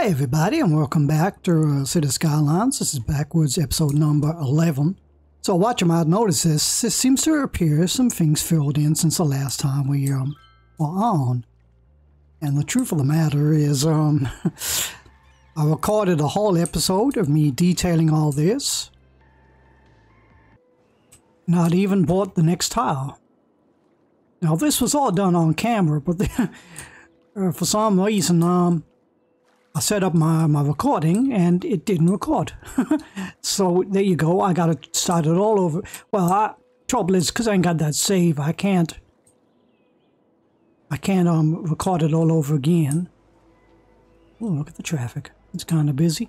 Hey everybody, and welcome back to City Skylines. This is BlackWoods episode number 11. So watch you might notice this. It seems to appear some things filled in since the last time we were on. And the truth of the matter is, I recorded a whole episode of me detailing all this. Not even bought the next tile. Now this was all done on camera, but for some reason, I set up my recording and it didn't record. So there you go. I got to start it all over. Well, trouble is because I ain't got that save, I can't record it all over again. Oh, look at the traffic. It's kind of busy.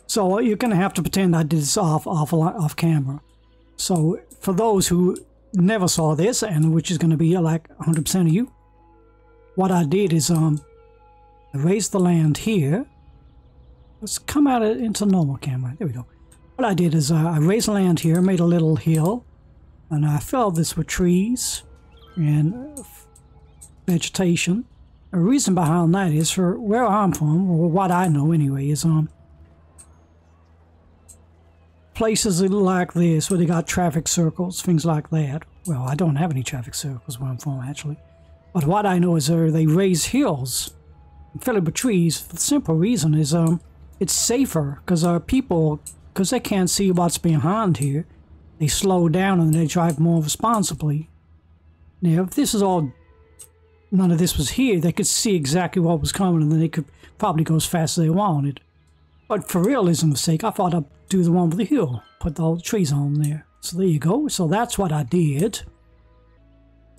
So you're gonna have to pretend I did this off camera. So for those who never saw this, and which is going to be like 100% of you, what I did is I raised the land here. Let's come out into normal camera. There we go. What I did is I raised the land here, made a little hill, and I filled this with trees and vegetation. The reason behind that is for where I'm from, or what I know anyway, is places like this where they got traffic circles, things like that. Well, I don't have any traffic circles where I'm from actually. But what I know is they raise hills and fill it with trees for the simple reason is it's safer because people, because they can't see what's behind here, they slow down and they drive more responsibly. Now, if this is all, none of this was here, they could see exactly what was coming and then they could probably go as fast as they wanted. But for realism's sake, I thought I'd do the one with the hill, put all the trees on there. So there you go. So that's what I did.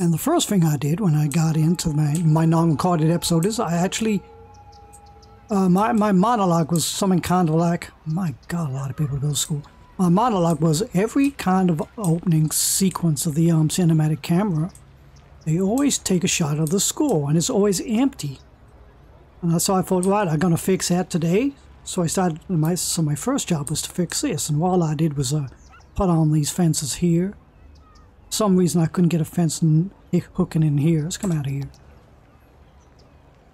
And the first thing I did when I got into my non-recorded episode is I actually, my monologue was something kind of like, my God, a lot of people go to school. My monologue was every kind of opening sequence of the cinematic camera, they always take a shot of the school and it's always empty. And so I thought, right, I'm going to fix that today. So I started, my first job was to fix this, and all I did was put on these fences here. For some reason I couldn't get a fence hooking in here. Let's come out of here.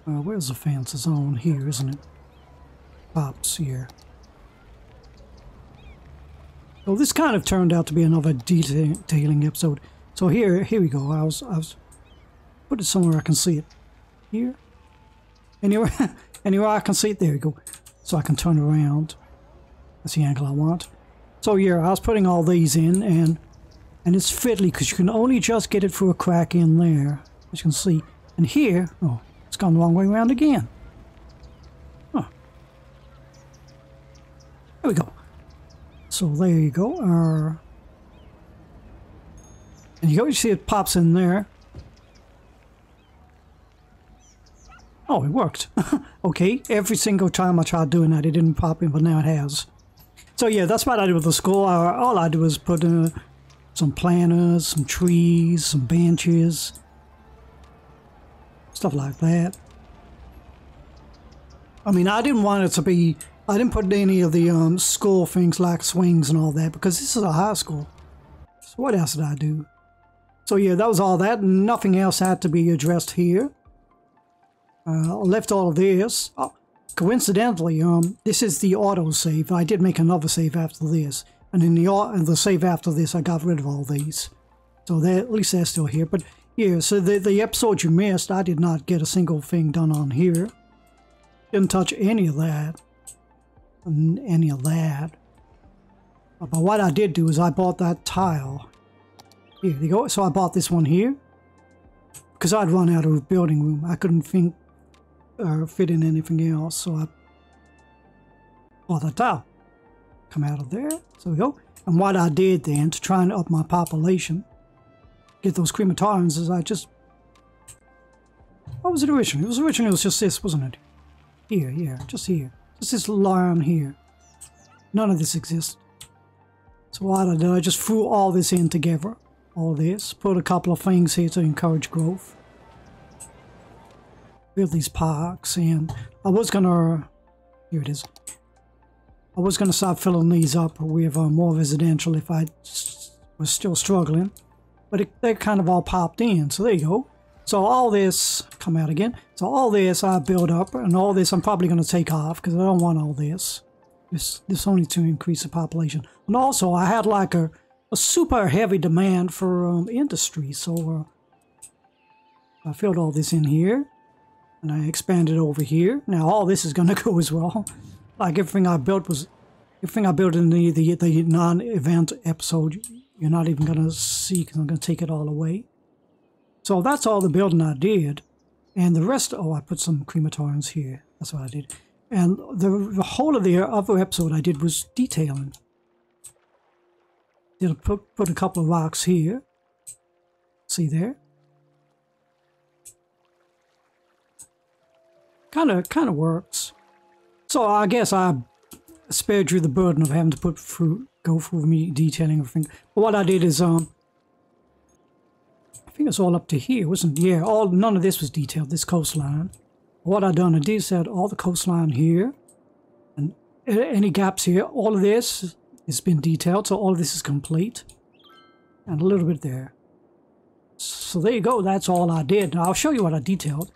Where's the fence? It's on here, isn't it? Pops here. So this kind of turned out to be another detailing episode. So here we go. I was put it somewhere I can see it. Here. Anywhere I can see it. There we go. So I can turn around. That's the angle I want. So yeah, I was putting all these in, and it's fiddly because you can only just get it through a crack in there, as you can see. And here, oh, it's gone the wrong way around again. Huh. There we go. So there you go. And you see it pops in there. Oh, it worked. Okay, every single time I tried doing that, it didn't pop in, but now it has. So yeah, that's what I did with the school. All I did was put in some planters, some trees, some benches, stuff like that. I mean, I didn't want it to be, I didn't put any of the school things like swings and all that, because this is a high school. So what else did I do? So yeah, that was all that. Nothing else had to be addressed here. I left all of this. Oh, coincidentally, this is the auto save. I did make another save after this, and in the save after this, I got rid of all these. So at least they're still here. But yeah, so the episode you missed, I did not get a single thing done on here. Didn't touch any of that. But what I did do is I bought that tile. Here you go. So I bought this one here because I'd run out of building room. I couldn't fit in anything else, so I bought that tile. Come out of there. So we go. And what I did then to try and up my population, get those crematoriums, is I just, what was it originally? It was just this, wasn't it? Here, yeah, just here. Just this line here. None of this exists. So what I did, I just threw all this in together. All this. Put a couple of things here to encourage growth. Build these parks, and I was gonna, here it is. I was gonna start filling these up with more residential if I was still struggling, but they kind of all popped in. So there you go. So all this, come out again. So all this I build up, and all this I'm probably going to take off because I don't want all this. This only to increase the population. And also I had like a super heavy demand for industry, so I filled all this in here, and I expanded over here. Now all this is going to go as well. Like everything I built in the non-event episode, you're not even going to see because I'm going to take it all away. So that's all the building I did. And the rest, oh, I put some crematoriums here. That's what I did. And the whole of the other episode I did was detailing. Did put a couple of rocks here. See there? Kind of works. So I guess I spared you the burden of having to go through me detailing everything. But what I did is I think it's all up to here, wasn't it? Yeah, none of this was detailed, this coastline. What I done, I did set all the coastline here, and any gaps here, all of this has been detailed, so all of this is complete. And a little bit there. So there you go, that's all I did. Now I'll show you what I detailed.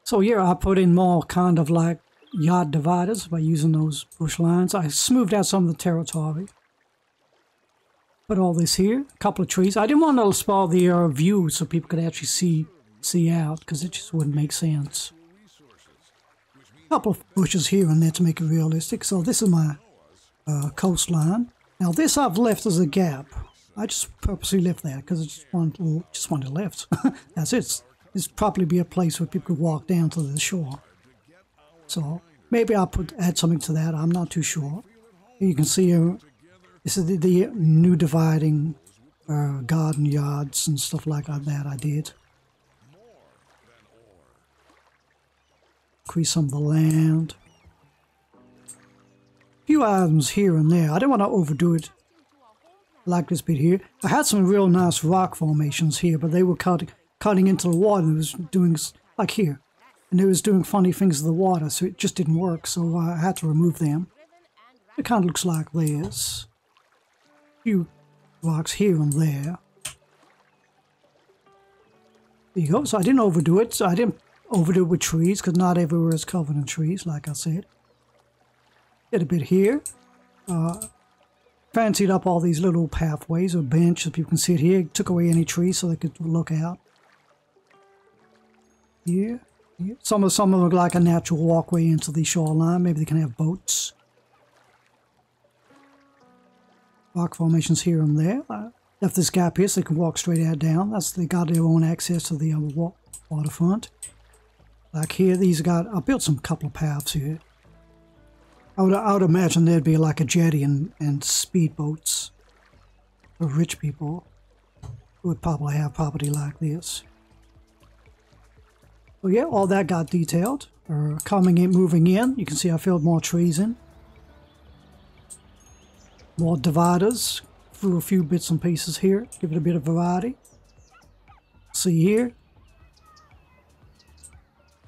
So here I put in more kind of like yard dividers by using those bush lines. I smoothed out some of the territory. Put all this here, a couple of trees. I didn't want to spoil the view so people could actually see out, because it just wouldn't make sense. A couple of bushes here and there to make it realistic. So this is my coastline. Now this I've left as a gap. I just purposely left that because I just wanted left. That's it. This would probably be a place where people could walk down to the shore. So maybe I'll add something to that. I'm not too sure. You can see this is the new dividing garden yards and stuff like that I did. Increase some of the land. A few items here and there. I don't want to overdo it like this bit here. I had some real nice rock formations here, but they were cutting into the water. It was doing, like here. And it was doing funny things to the water, so it just didn't work, so I had to remove them. It kind of looks like this. A few rocks here and there. There you go. So I didn't overdo it. So I didn't overdo it with trees, because not everywhere is covered in trees, like I said. Did a bit here. Fancied up all these little pathways or bench so people can sit here. Took away any trees so they could look out. Here. Some of them look like a natural walkway into the shoreline. Maybe they can have boats. Rock formations here and there. Left this gap here so they can walk straight out down. They got their own access to the waterfront. Like here, I built some couple of paths here. I would imagine there'd be like a jetty and speedboats for rich people who would probably have property like this. So yeah, all that got detailed. Coming in, moving in. You can see I filled more trees in. More dividers. Threw a few bits and pieces here. Give it a bit of variety. See here.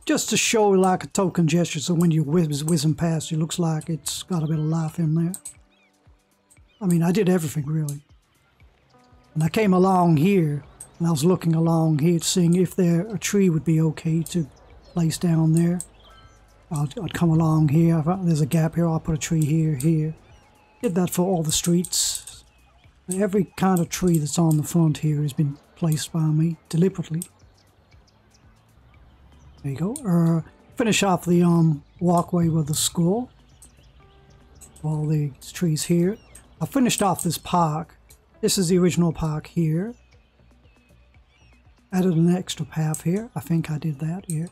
Just to show like a token gesture, so when you're whizzing past, it looks like it's got a bit of life in there. I mean, I did everything really. And I came along here, and I was looking along here, seeing if a tree would be okay to place down there. I'd come along here. There's a gap here. I'll put a tree here. Did that for all the streets. Every kind of tree that's on the front here has been placed by me deliberately. There you go. Finish off the walkway with the school. All the trees here. I finished off this park. This is the original park here. Added an extra path here. I think I did that here.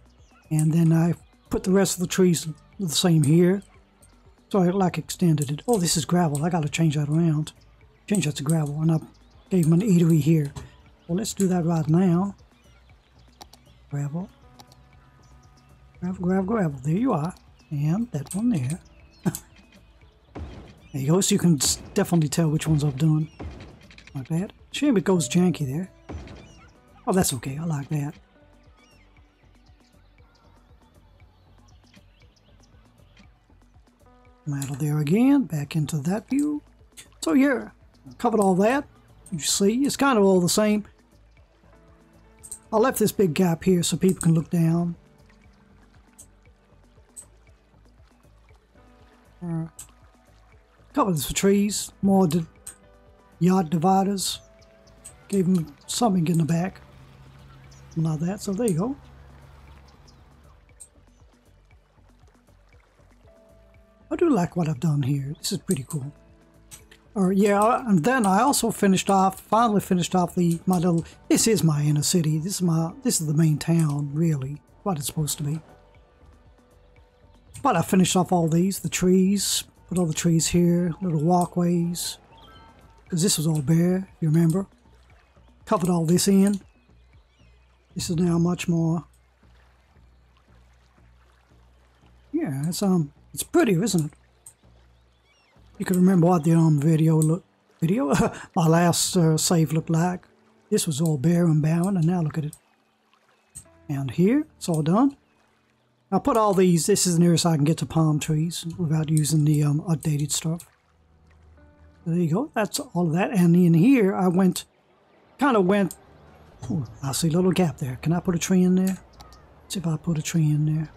And then I put the rest of the trees the same here. So I like extended it. Oh, this is gravel. I got to change that around. Change that to gravel. And I gave them an eatery here. Well, let's do that right now. Gravel. Gravel. There you are. And that one there. There you go. So you can definitely tell which ones I've done. Like that. Shame it goes janky there. Oh, that's okay. I like that. Out of there again. Back into that view. So yeah, covered all that. You see, it's kind of all the same. I left this big gap here so people can look down. Cover this for trees, more yard dividers. Gave them something in the back. Like that, so there you go. I do like what I've done here. This is pretty cool. Yeah, and then I also finally finished off my little, this is my inner city. This is the main town, really, what it's supposed to be. But I finished off all these, the trees, put all the trees here, little walkways, because this was all bare, you remember. Covered all this in. This is now much more. Yeah, it's pretty, isn't it? You can remember what the my last save looked like. This was all bare and barren, and now look at it. And here, it's all done. I put all these. This is nearest I can get to palm trees without using the updated stuff. So there you go. That's all of that. And in here, I kind of went. Ooh, I see a little gap there. Can I put a tree in there? Let's see if I put a tree in there.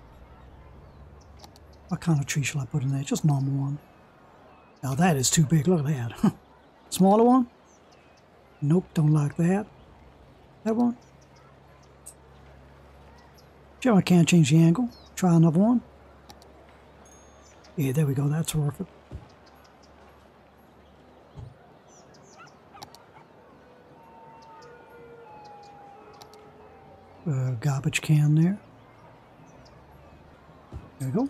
What kind of tree shall I put in there? Just normal one. Now that is too big. Look at that. Smaller one? Nope, don't like that. That one? Sure, I can't change the angle. Try another one. Yeah, there we go. That's worth it. Garbage can there. There we go.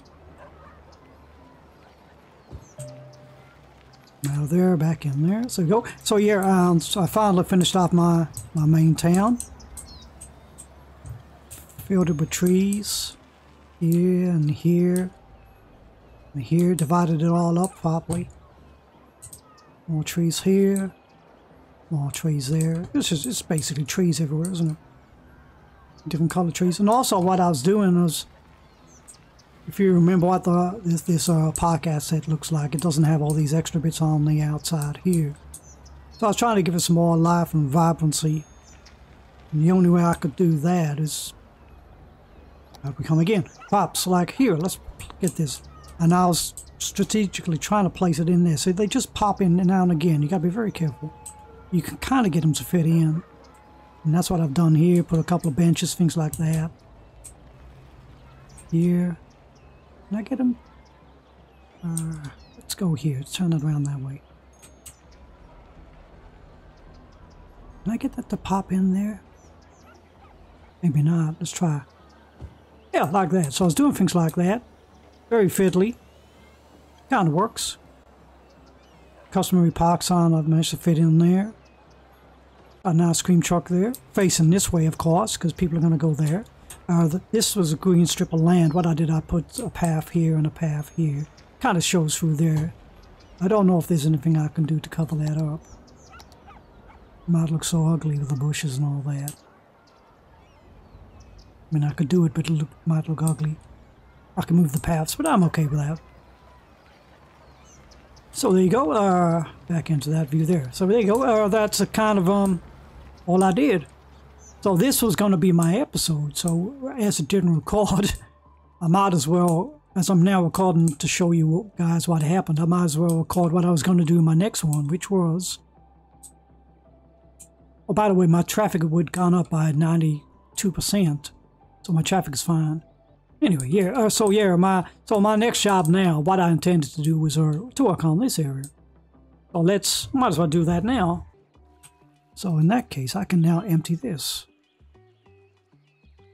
Now there, back in there. So go. So yeah, so I finally finished off my main town. Filled it with trees. Here and here. And here, divided it all up properly. More trees here. More trees there. It's basically trees everywhere, isn't it? Different color trees. And also what I was doing was, if you remember what this podcast set looks like, it doesn't have all these extra bits on the outside here. So I was trying to give it some more life and vibrancy. And the only way I could do that is, how we come again? Pops, like here, let's get this. And I was strategically trying to place it in there. So they just pop in now and again. You gotta be very careful. You can kind of get them to fit in. And that's what I've done here. Put a couple of benches, things like that. Here. Can I get them? Let's go here. Let's turn it around that way. Can I get that to pop in there? Maybe not. Let's try. Yeah, like that. So I was doing things like that. Very fiddly. Kind of works. Customary park sign I've managed to fit in there. A nice cream truck there. Facing this way, of course, because people are going to go there. This was a green strip of land. What I did, I put a path here and a path here. Kind of shows through there. I don't know if there's anything I can do to cover that up. It might look so ugly with the bushes and all that. I mean, I could do it, but it might look ugly. I can move the paths, but I'm okay with that. So there you go. Back into that view there. So there you go. That's a kind of all I did. So this was going to be my episode. So as it didn't record, I might as well, as I'm now recording to show you guys what happened, I might as well record what I was going to do in my next one, which was, oh, by the way, my traffic would gone up by 92%. So my traffic is fine. Anyway, yeah, so my next job now, what I intended to do was to work on this area. So might as well do that now. So in that case, I can now empty this.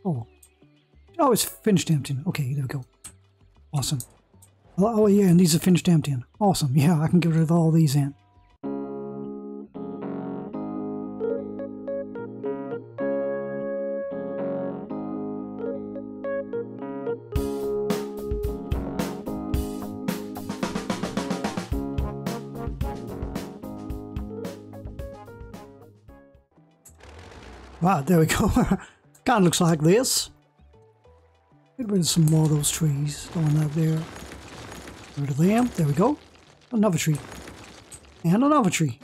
Oh, it's finished emptying. Okay, there we go. Awesome. Oh yeah, and these are finished emptying. Awesome, yeah, I can get rid of all these in. Wow, there we go. Kind of looks like this. Get rid of some more of those trees going up there. Get rid of them. There we go. Another tree. And another tree.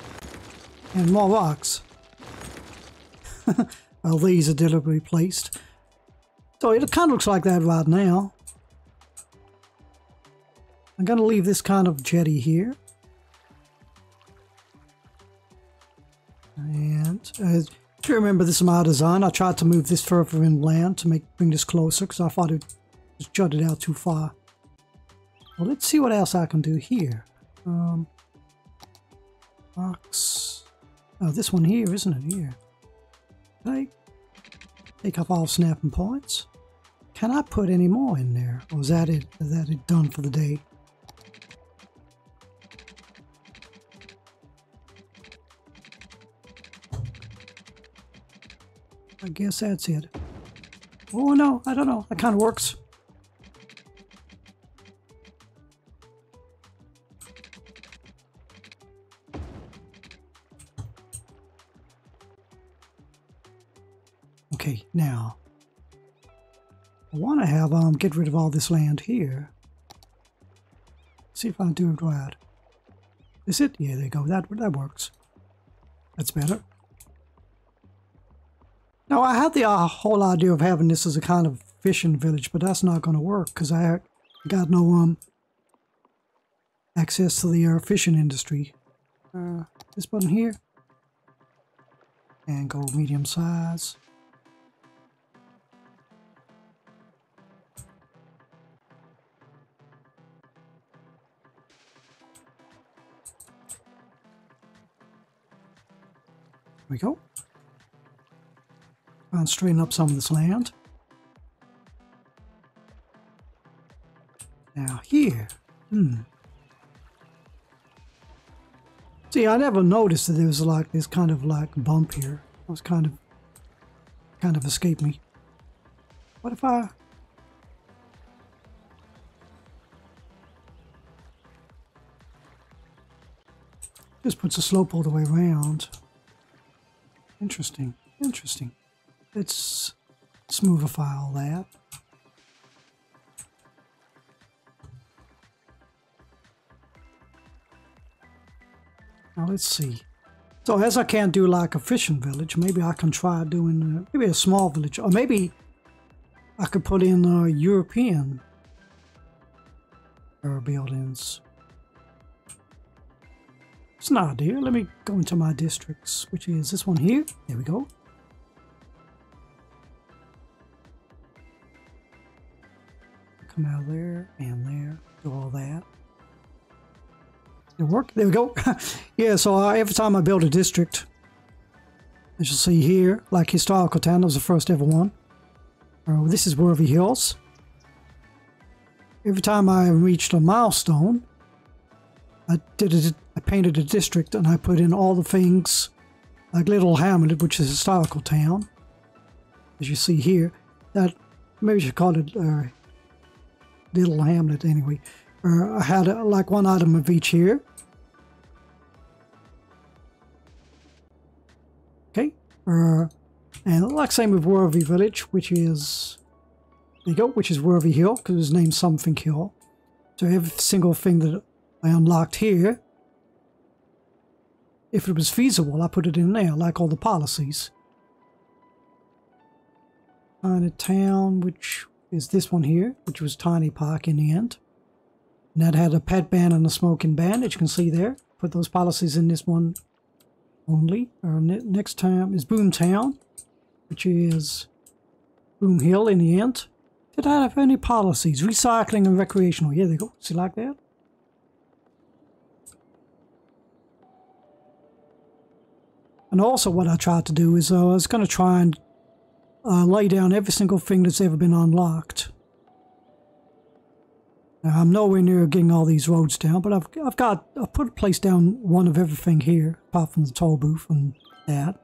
And more rocks. Well, these are deliberately placed. So it kind of looks like that right now. I'm going to leave this kind of jetty here. And if you remember, this is my design. I tried to move this further inland to bring this closer because I thought it just jutted out too far. Well, let's see what else I can do here. Box. Oh, this one here, isn't it? Here. Okay. Take up all snapping points. Can I put any more in there? Or is that it? Is that it done for the day? I guess that's it. Oh no, I don't know. That kind of works. Okay, now I want to have get rid of all this land here. See if I can do it right. Is it? Yeah, there you go. That works. That's better. Now, I had the whole idea of having this as a kind of fishing village, but that's not going to work because I got no access to the fishing industry. This button here. And go medium size. There we go. Try and straighten up some of this land. Now here. See, I never noticed that there was like this kind of like bump here. It was kind of escaped me. What if I... Just puts a slope all the way around. Interesting. Interesting. Let's smoothify all that. Now let's see. So as I can't do like a fishing village, maybe I can try doing maybe a small village, or maybe I could put in European buildings. It's an idea. Let me go into my districts, which is this one here. There we go. Come out there and there, do all that. It worked. There we go. Yeah, so every time I build a district, as you'll see here, like Historical Town, that was the first ever one. This is Worthy Hills. Every time I reached a milestone, I painted a district and I put in all the things, like Little Hamlet, which is a Historical Town, as you see here. That maybe you should call it Little Hamlet anyway. I had like one item of each here. Okay. And like same with Worthy Village, which is, there you go, which is Worthy Hill, because it was named something Hill. So every single thing that I unlocked here, if it was feasible, I put it in there, like all the policies. Tiny Town, which is this one here, which was Tiny Park in the end. And that had a pet ban and a smoking ban, as you can see there. Put those policies in this one only. Our next time is Boom Town, which is Boom Hill in the end. Did I have any policies? Recycling and recreational. Yeah, there you go. See like that? And also what I tried to do is I was going to try and lay down every single thing that's ever been unlocked. Now, I'm nowhere near getting all these roads down, but I've put a place down one of everything here, apart from the toll booth and that.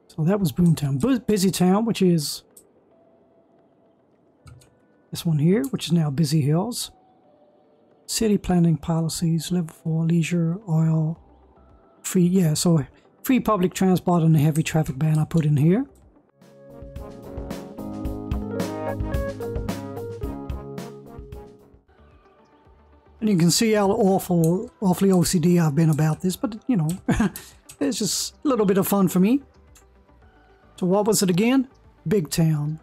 So that was Boomtown. Busy Town, which is this one here, which is now Busy Hills. City planning policies, level 4, leisure, oil, free, yeah, so free public transport and a heavy traffic ban I put in here. And you can see how awfully OCD I've been about this, but you know, it's just a little bit of fun for me. So what was it again? Big Town.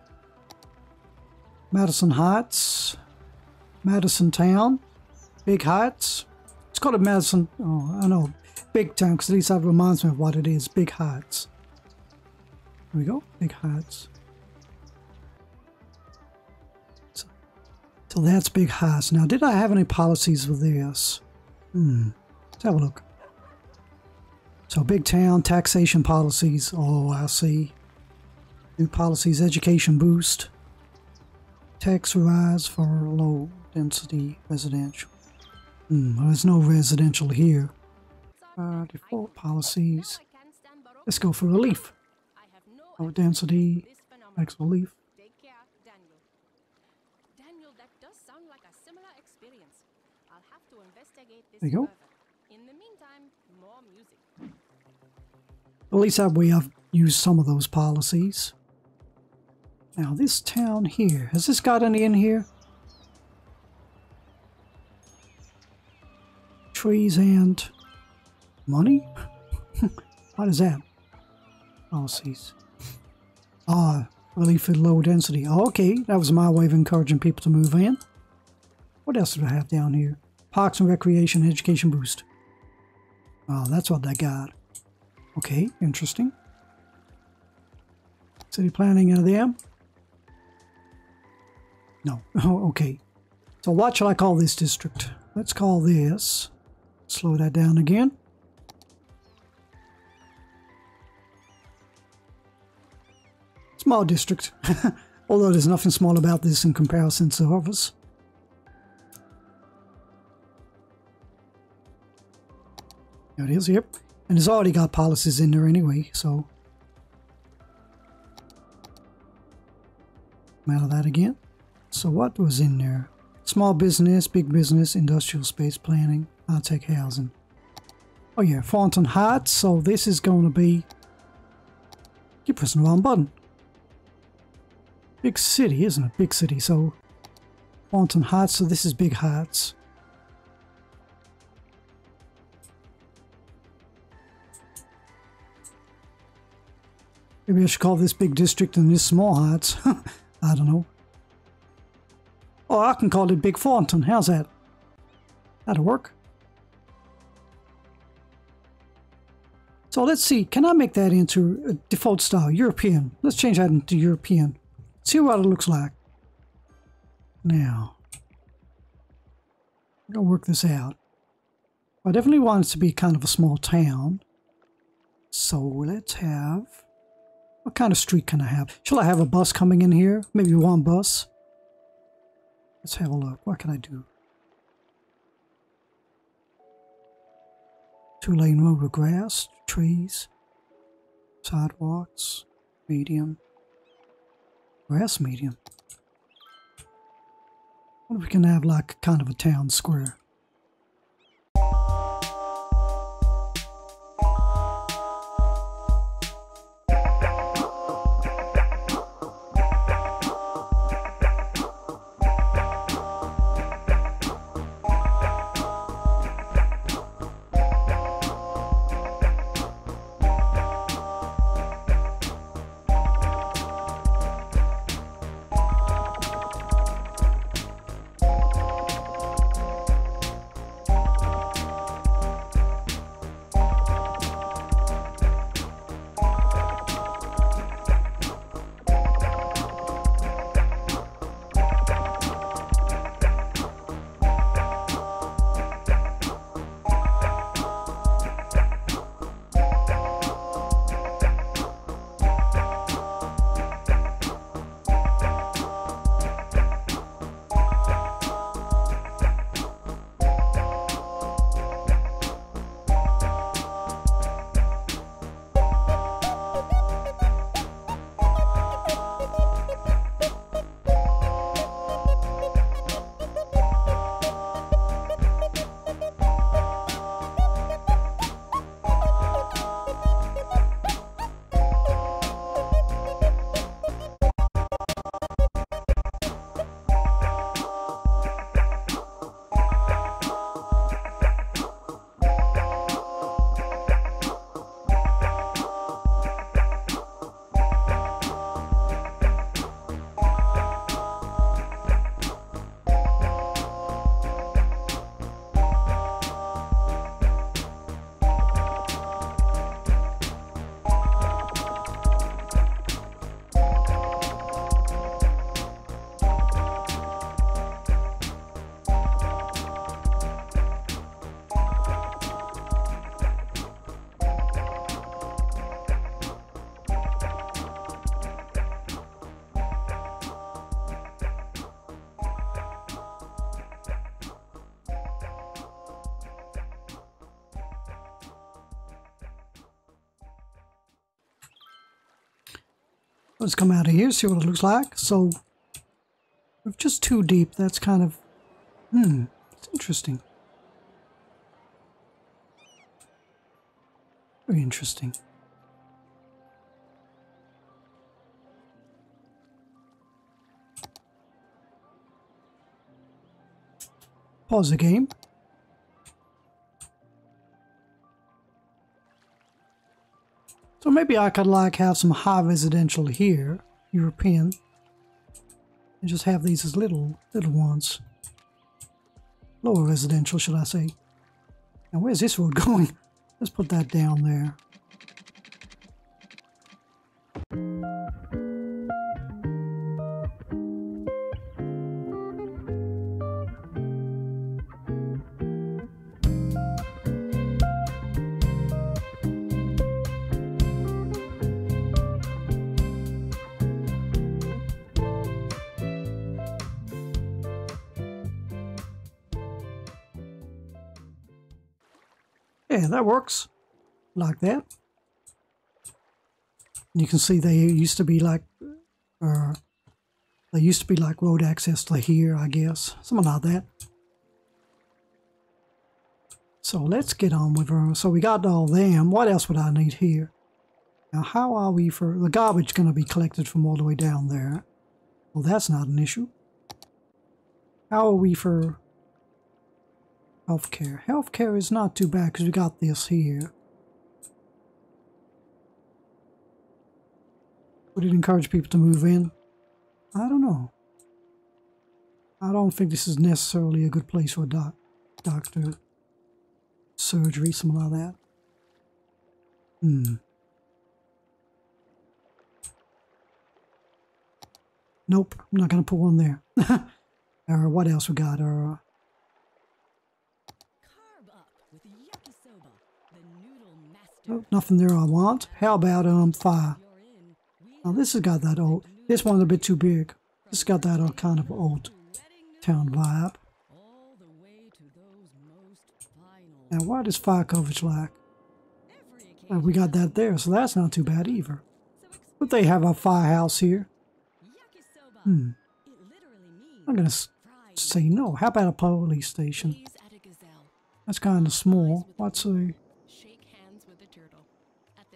Madison Heights. Madison Town. Big Heights. It's called a Madison. Oh, I know. Big Town, because at least that reminds me of what it is. Big Heights. There we go. Big Heights. So that's Big Heights. Now, did I have any policies with this? Let's have a look. So Big Town, taxation policies. Oh, I see. New policies, education boost. Tax rise for low density residential. Well, there's no residential here. Default policies. Let's go for relief. Low density, max relief. There you go. At least that way I've used some of those policies. Now this town here, has this got any in here? Trees and money? What is that? Policies. Ah, relief for low density. Oh, okay, that was my way of encouraging people to move in. What else did I have down here? Parks and Recreation Education Boost. Oh, that's what I got. Okay, interesting. City planning of them? No. Oh, okay. So what shall I call this district? Let's call this. Slow that down again. Small district. Although there's nothing small about this in comparison to others. There it is, yep. And it's already got policies in there anyway, so. Come out of that again. So what was in there? Small business, big business, industrial space planning, high-tech housing. Oh yeah, Fountain Heights, so this is going to be... Keep pressing the wrong button. Big city, isn't it? Big city, so... Fountain Heights, so this is Big Heights. Maybe I should call this Big District and this Small Heights. I don't know. Oh, I can call it Big Fountain. How's that? That'll work. So let's see. Can I make that into a default style? European. Let's change that into European. See what it looks like. Now. I'm going to work this out. I definitely want it to be kind of a small town. So let's have... What kind of street can I have? Shall I have a bus coming in here? Maybe one bus? Let's have a look. What can I do? 2-lane road with grass, trees, sidewalks, medium, grass medium. What if we can have like kind of a town square? Let's come out of here, see what it looks like. So, if just too deep, that's kind of, it's interesting. Very interesting. Pause the game. So maybe I could like have some high residential here, European, and just have these as little ones. Lower residential, should I say. Now where's this road going? Let's put that down there. Yeah, that works. Like that. And you can see they used to be like, road access to here, I guess. Something like that. So let's get on with her. So we got all them. What else would I need here? Now how are we for, the garbage going to be collected from all the way down there? Well, that's not an issue. How are we for healthcare? Healthcare is not too bad because we got this here. Would it encourage people to move in? I don't know. I don't think this is necessarily a good place for a doctor. Surgery, something like that. Nope, I'm not going to put one there. What else we got? Oh, nothing there I want. How about fire? Now this has got that old. This one's a bit too big. This has got that kind of old town vibe. Now what is fire coverage like? Well, we got that there, so that's not too bad either. But they have a firehouse here. I'm gonna say no. How about a police station? That's kind of small. What's a...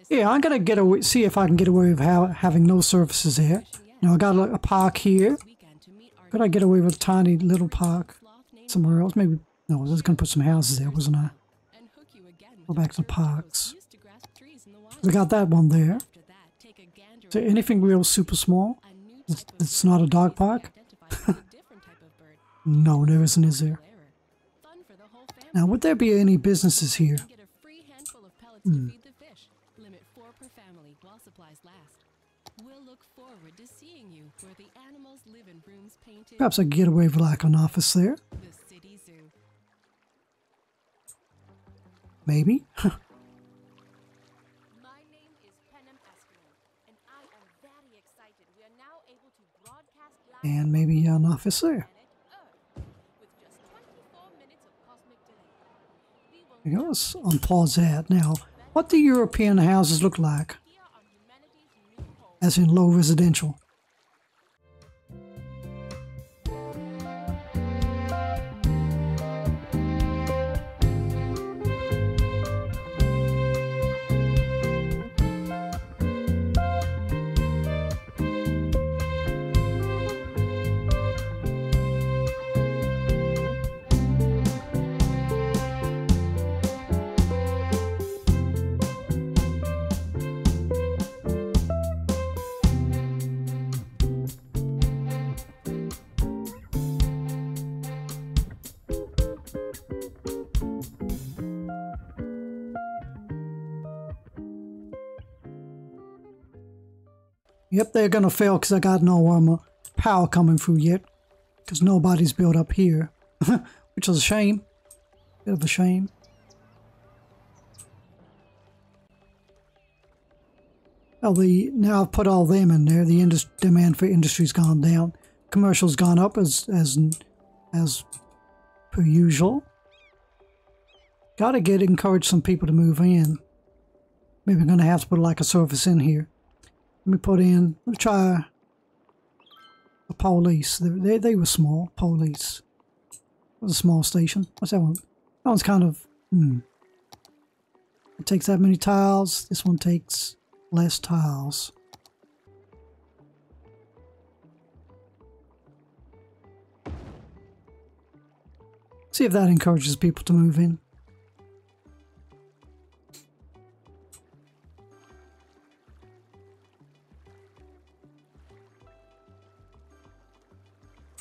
Yeah, I'm gonna see if I can get away with having no surfaces there. Now I got a park here. Could I get away with a tiny little park somewhere else? Maybe. No, I was gonna put some houses there, wasn't I? Go back to the parks. We got that one there. Is there anything real super small? It's not a dog park? No, there isn't, is there? Now, would there be any businesses here? Perhaps I could get away with like an office there. Maybe. And maybe an office there. There you go. Let's unpause that. Now, what do European houses look like? As in low residential. Yep, they're gonna fail because I got no power coming through yet. Because nobody's built up here. Which is a shame. Bit of a shame. Well, now I've put all them in there. The demand for industry's gone down. Commercial's gone up as per usual. Gotta encourage some people to move in. Maybe I'm gonna have to put like a surface in here. Let me put in, let me try the police. They were small, police. It was a small station. What's that one? That one's kind of, It takes that many tiles. This one takes less tiles. See if that encourages people to move in.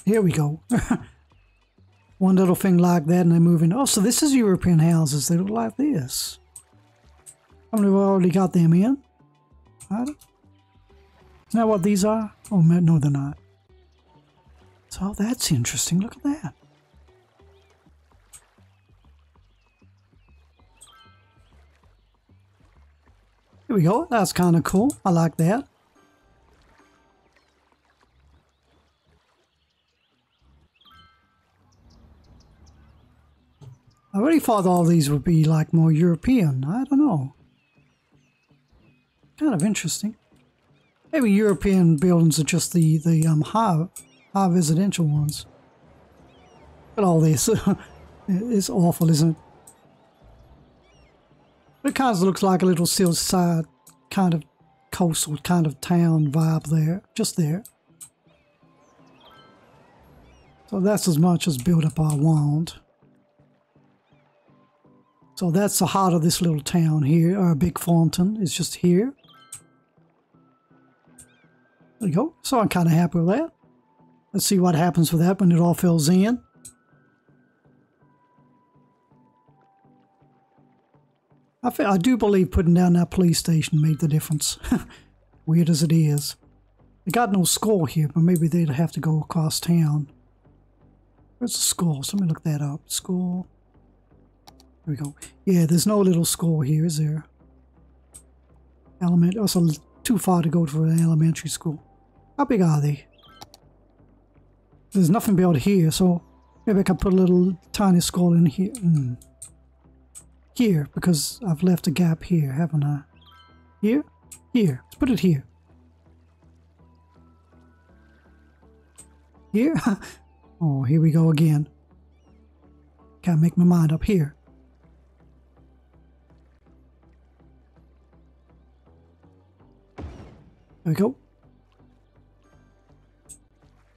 Here we go. One little thing like that and they move in. Oh, so this is European houses. They look like this. How many have already got them in? Isn't that what these are? Oh, no, they're not. So that's interesting. Look at that. Here we go. That's kind of cool. I like that. I really thought all these would be like more European. I don't know. Kind of interesting. Maybe European buildings are just the high residential ones. But all this is awful, isn't it? It kind of looks like a little hillside, kind of coastal, kind of town vibe there, just there. So that's as much as build up I want. So that's the heart of this little town here. Our big fountain is just here. There we go. So I'm kind of happy with that. Let's see what happens with that when it all fills in. I do believe putting down that police station made the difference. Weird as it is. They got no score here, but maybe they'd have to go across town. Where's the score? So let me look that up. Score. There we go. Yeah, there's no little score here, is there? Element. Also, too far to go for an elementary school. How big are they? There's nothing built here, so maybe I can put a little tiny school in here. Here, because I've left a gap here, haven't I? Here? Here. Let's put it here. Here? Oh, here we go again. Can't make my mind up here. There we go.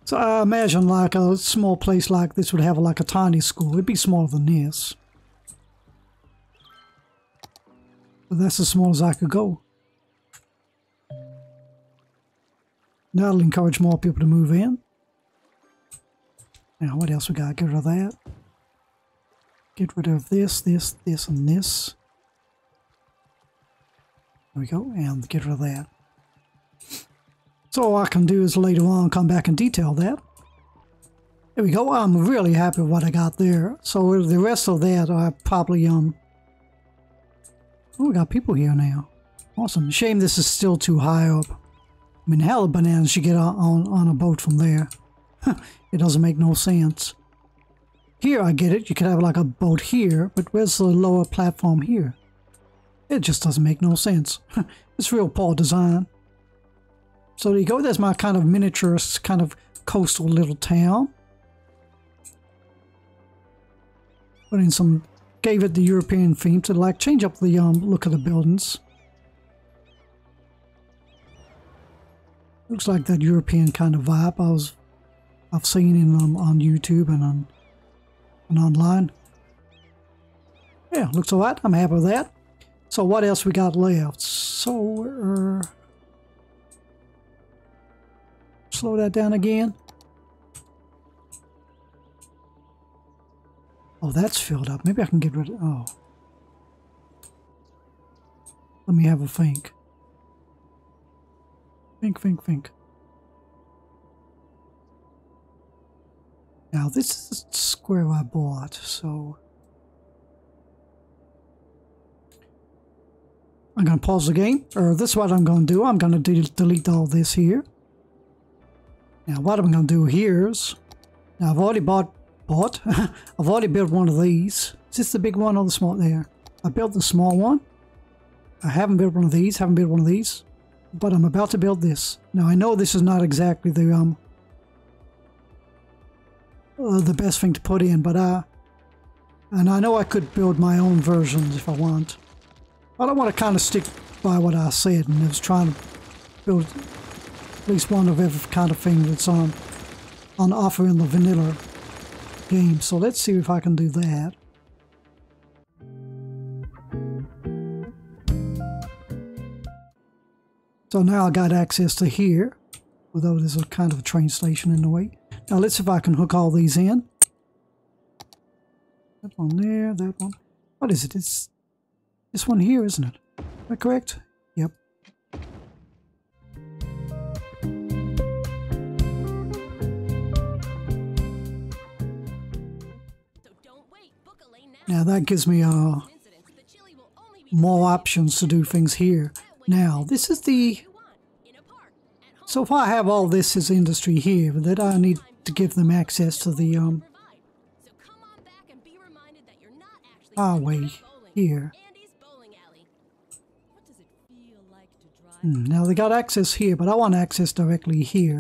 So I imagine like a small place like this would have like a tiny school. It'd be smaller than this. But that's as small as I could go. That'll encourage more people to move in. Now what else we got? Get rid of that. Get rid of this, this, this, and this. There we go. And get rid of that. So all I can do is later on come back and detail that. There we go. I'm really happy with what I got there. So the rest of that I probably oh, we got people here now. Awesome. Shame this is still too high up. I mean, hell of bananas you get on a boat from there. It doesn't make no sense. Here I get it. You could have like a boat here, but where's the lower platform here? It just doesn't make no sense. It's real poor design. So there you go. There's my kind of miniature, kind of coastal little town. Put in some, gave it the European theme to like change up the look of the buildings. Looks like that European kind of vibe I've seen in on YouTube and online. Yeah, looks alright. I'm happy with that. So what else we got left? So slow that down again. Oh, that's filled up. Maybe I can get rid of... Oh. Let me have a think. Think. Now, this is the square I bought, so... I'm going to pause the game. Or this is what I'm going to do. I'm going to delete all this here. Now, what I'm going to do here is... Now, I've already I've already built one of these. Is this the big one or the small? There. I built the small one. I haven't built one of these. Haven't built one of these. But I'm about to build this. Now I know this is not exactly the best thing to put in, but and I know I could build my own versions if I want. But I want to kind of stick by what I said, and I was trying to build at least one of every kind of thing that's on offer in the vanilla game. So let's see if I can do that. So now I got access to here, although there's a kind of a train station in the way. Now let's see if I can hook all these in. That one there, that one. What is it? It's this one here, isn't it? Is that correct? Yep. Now that gives me more options to do things here. Now this is the... So if I have all this as industry here, but then I need to give them access to the highway here. Now they got access here, but I want access directly here.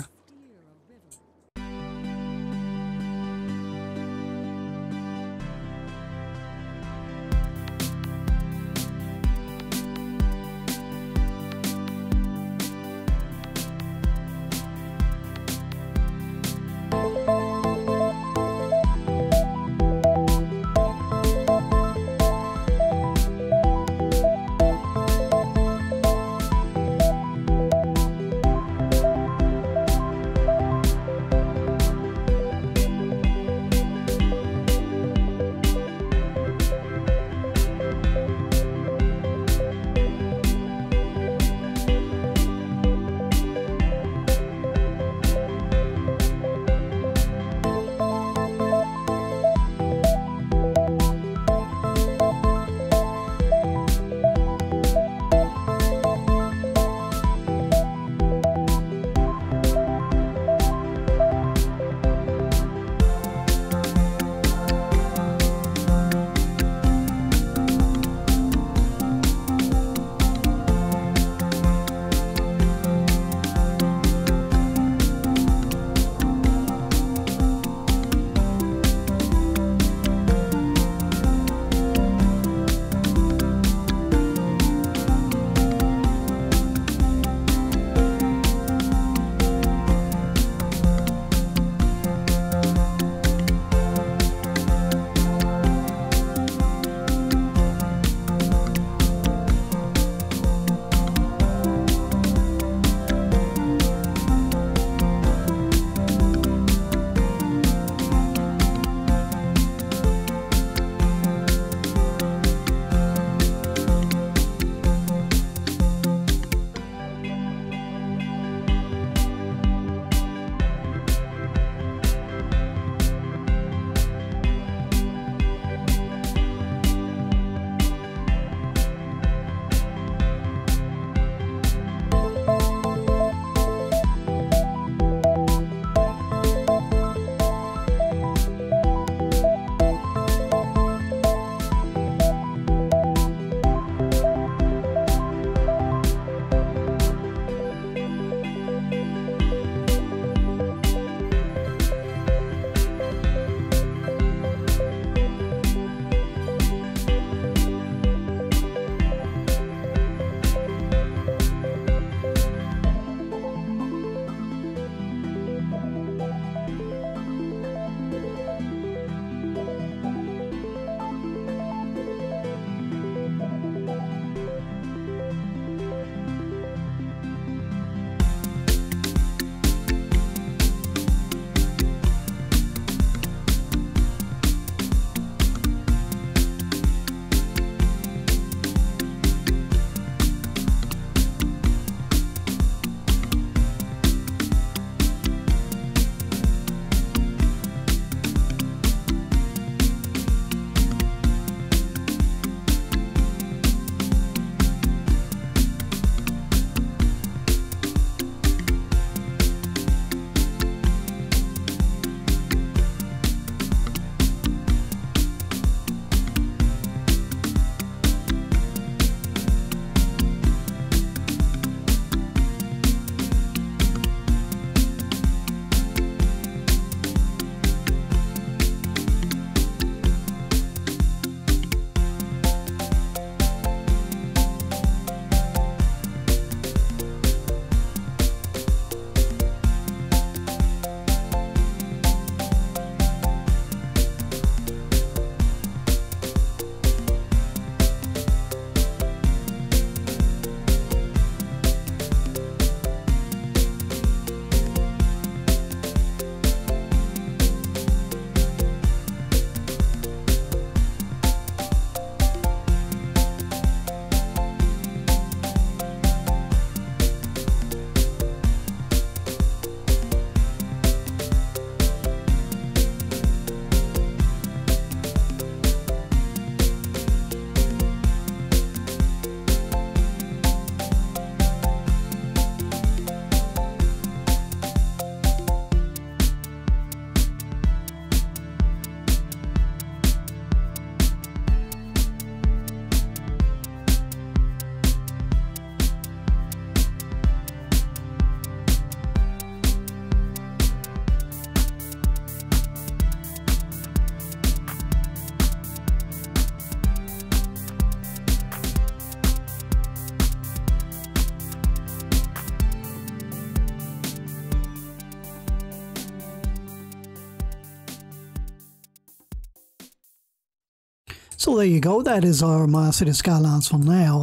So there you go. That is our My City Skylines for now.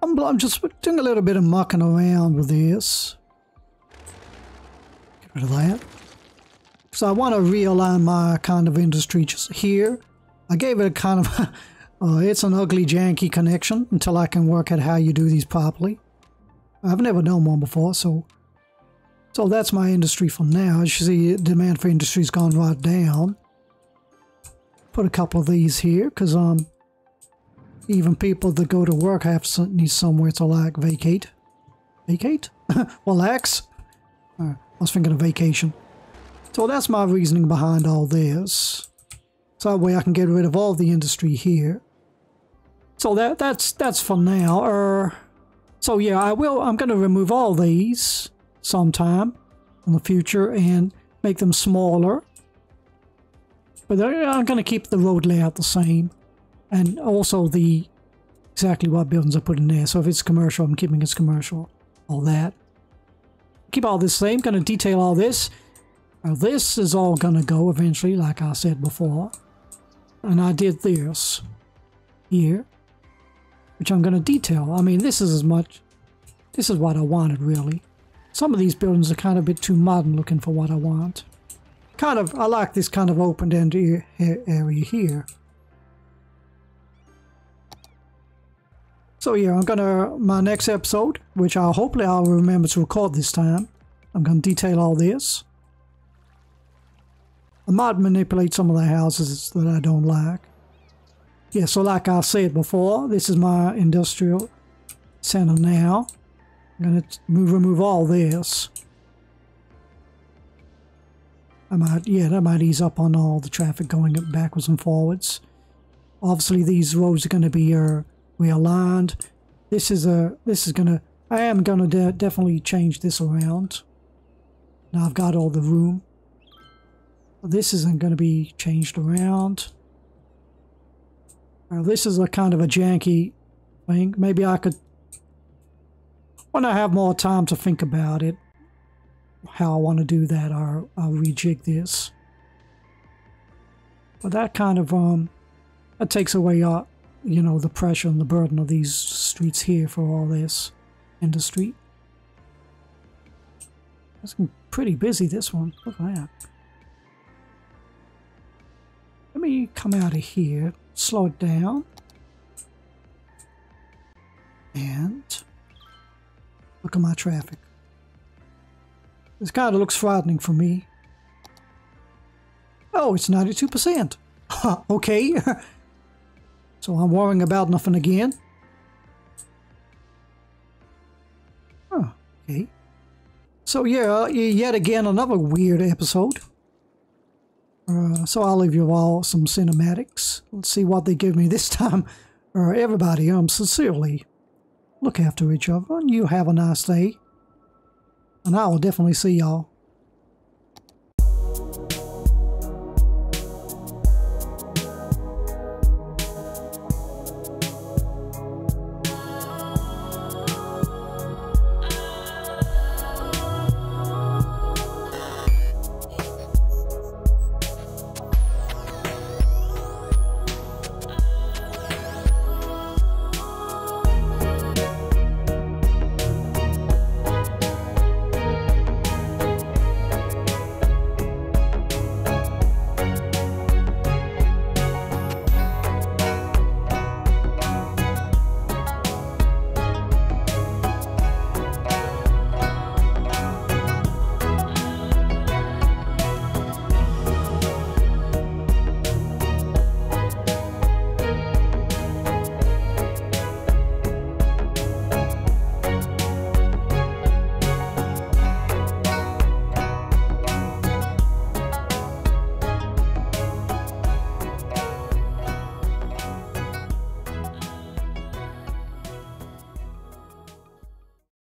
I'm just doing a little bit of mucking around with this. Get rid of that. So I want to realign my kind of industry just here. I gave it a kind of it's an ugly janky connection until I can work out how you do these properly. I've never done one before, so that's my industry for now. As you see, demand for industry's gone right down. Put a couple of these here because even people that go to work need somewhere to like vacate. Vacate? Relax? I was thinking of vacation. So that's my reasoning behind all this. So that way I can get rid of all the industry here. So that's for now. So yeah, I'm going to remove all these sometime in the future and make them smaller. But I'm going to keep the road layout the same. And also exactly what buildings I put in there. So if it's commercial, I'm keeping it commercial. All that. Keep all this same. Going to detail all this. Now this is all going to go eventually, like I said before. And I did this here, which I'm going to detail. I mean, this is what I wanted, really. Some of these buildings are kind of a bit too modern looking for what I want. I like this kind of open-end area here. So yeah, my next episode, which hopefully I'll remember to record this time, I'm going to detail all this. I might manipulate some of the houses that I don't like. Yeah, so like I said before, this is my industrial center now. I'm going to remove all this. That might ease up on all the traffic going backwards and forwards. Obviously, these roads are going to be realigned. I am going to definitely change this around. Now I've got all the room. This isn't going to be changed around. This is a kind of a janky thing. Maybe I could, when I have more time to think about it, how I want to do that, I'll rejig this. But that kind of that takes away the pressure and the burden of these streets here for all this industry. It's pretty busy, this one. Look at that. Let me come out of here, slow it down, and look at my traffic. This kind of looks frightening for me. Oh, it's 92%. Okay. So I'm worrying about nothing again. Oh, okay. So yeah, yet again another weird episode. So I'll leave you all some cinematics. Let's see what they give me this time. Everybody, sincerely, look after each other, and you have a nice day. And I will definitely see y'all